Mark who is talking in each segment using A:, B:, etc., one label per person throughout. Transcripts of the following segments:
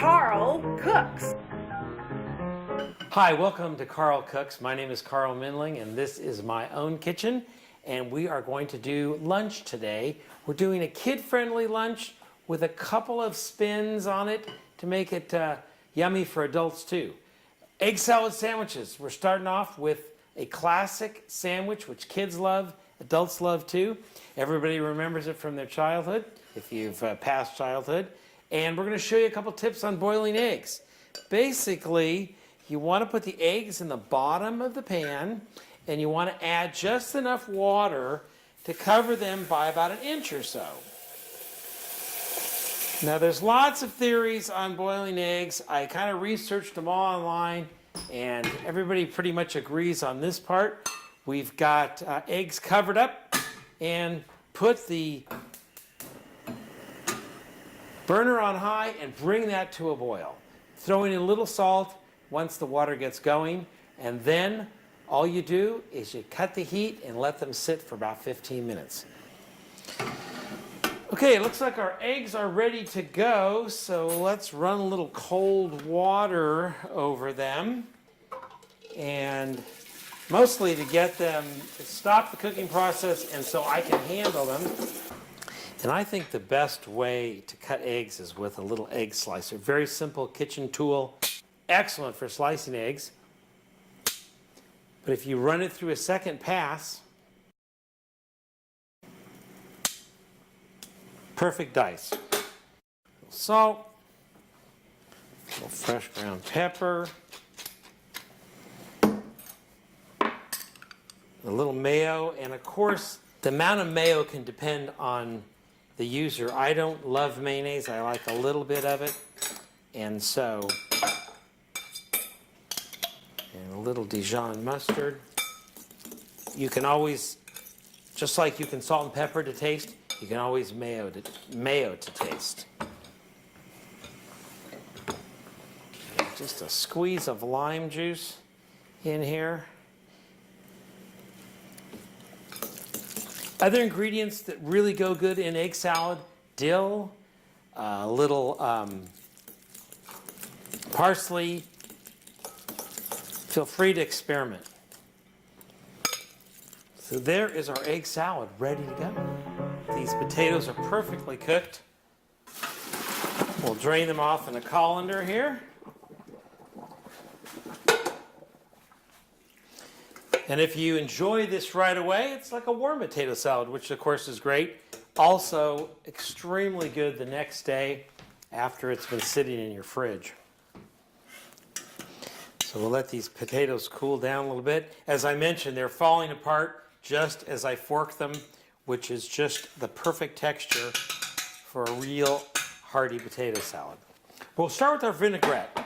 A: Carl Cooks.
B: Hi, welcome to Carl Cooks. My name is Carl Mindling and this is my own kitchen, and we are going to do lunch today. We're doing a kid-friendly lunch with a couple of spins on it to make it yummy for adults too. Egg salad sandwiches. We're starting off with a classic sandwich which kids love, adults love too. Everybody remembers it from their childhood, if you've passed childhood. And we're going to show you a couple tips on boiling eggs. Basically, you want to put the eggs in the bottom of the pan, and you want to add just enough water to cover them by about 1 inch or so. Now, there's lots of theories on boiling eggs. I kind of researched them all online, and everybody pretty much agrees on this part. We've got eggs covered up, and put the burner on high and bring that to a boil. Throw in a little salt once the water gets going, and then all you do is you cut the heat and let them sit for about 15 minutes. Okay, it looks like our eggs are ready to go, so let's run a little cold water over them, and mostly to get them to stop the cooking process and so I can handle them. And I think the best way to cut eggs is with a little egg slicer. Very simple kitchen tool, excellent for slicing eggs. But if you run it through a second pass, perfect dice. A little salt, a little fresh ground pepper, a little mayo, and of course, the amount of mayo can depend on the user. I don't love mayonnaise. I like a little bit of it. And so, and a little Dijon mustard. You can always, just like you can salt and pepper to taste, you can always mayo to taste. Just a squeeze of lime juice in here. Other ingredients that really go good in egg salad: dill, a little parsley. Feel free to experiment. So there is our egg salad ready to go. These potatoes are perfectly cooked. We'll drain them off in a colander here. And if you enjoy this right away, it's like a warm potato salad, which of course is great. Also extremely good the next day after it's been sitting in your fridge. So we'll let these potatoes cool down a little bit. As I mentioned, they're falling apart just as I fork them, which is just the perfect texture for a real hearty potato salad. We'll start with our vinaigrette.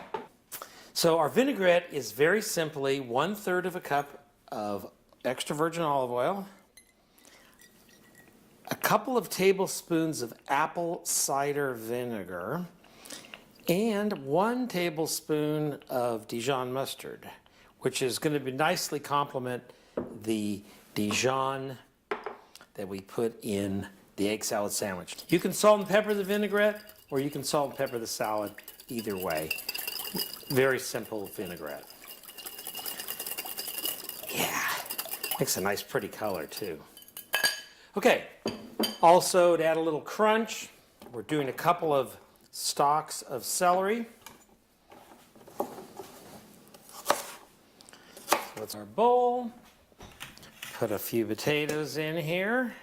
B: So our vinaigrette is very simply 1/3 of a cup of extra virgin olive oil, a couple of tablespoons of apple cider vinegar, and 1 tablespoon of Dijon mustard, which is going to be nicely complement the Dijon that we put in the egg salad sandwich. You can salt and pepper the vinaigrette, or you can salt and pepper the salad, either way. Very simple vinaigrette. Yeah, makes a nice pretty color too. Okay, also to add a little crunch, we're doing a couple of stalks of celery. So that's our bowl. Put a few potatoes in here.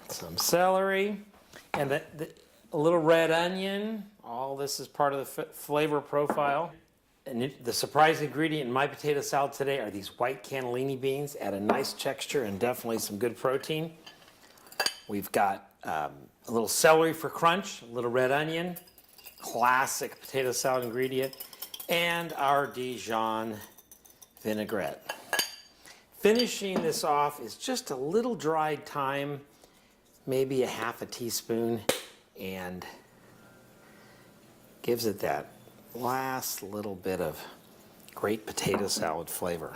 B: Some celery. And a little red onion. All this is part of the flavor profile. And the surprise ingredient in my potato salad today are these white cannellini beans. Add a nice texture and definitely some good protein. We've got a little celery for crunch, a little red onion, classic potato salad ingredient, and our Dijon vinaigrette. Finishing this off is just a little dried thyme, maybe a half a teaspoon, and gives it that last little bit of great potato salad flavor.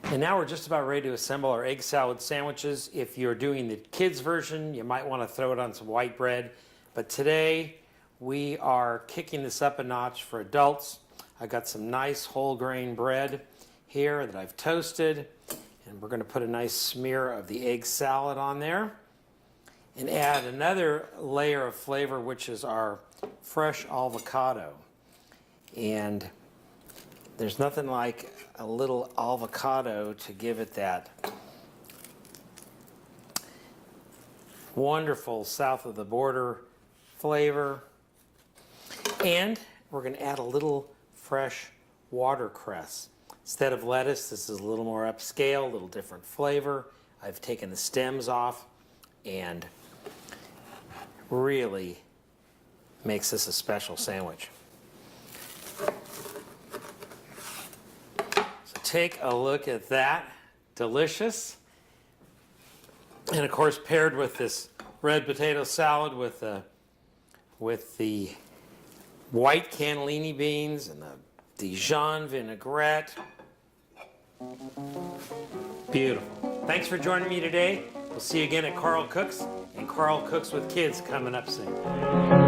B: And now we're just about ready to assemble our egg salad sandwiches. If you're doing the kids version, you might want to throw it on some white bread. But today we are kicking this up a notch for adults. I got some nice whole grain bread here that I've toasted, and we're going to put a nice smear of the egg salad on there and add another layer of flavor, which is our fresh avocado. And there's nothing like a little avocado to give it that wonderful south of the border flavor. And we're going to add a little fresh watercress. Instead of lettuce, this is a little more upscale, a little different flavor. I've taken the stems off and really makes this a special sandwich. So take a look at that. Delicious. And of course, paired with this red potato salad with the white cannellini beans and the Dijon vinaigrette. Beautiful. Thanks for joining me today. We'll see you again at Carl Cooks and Carl Cooks with Kids coming up soon.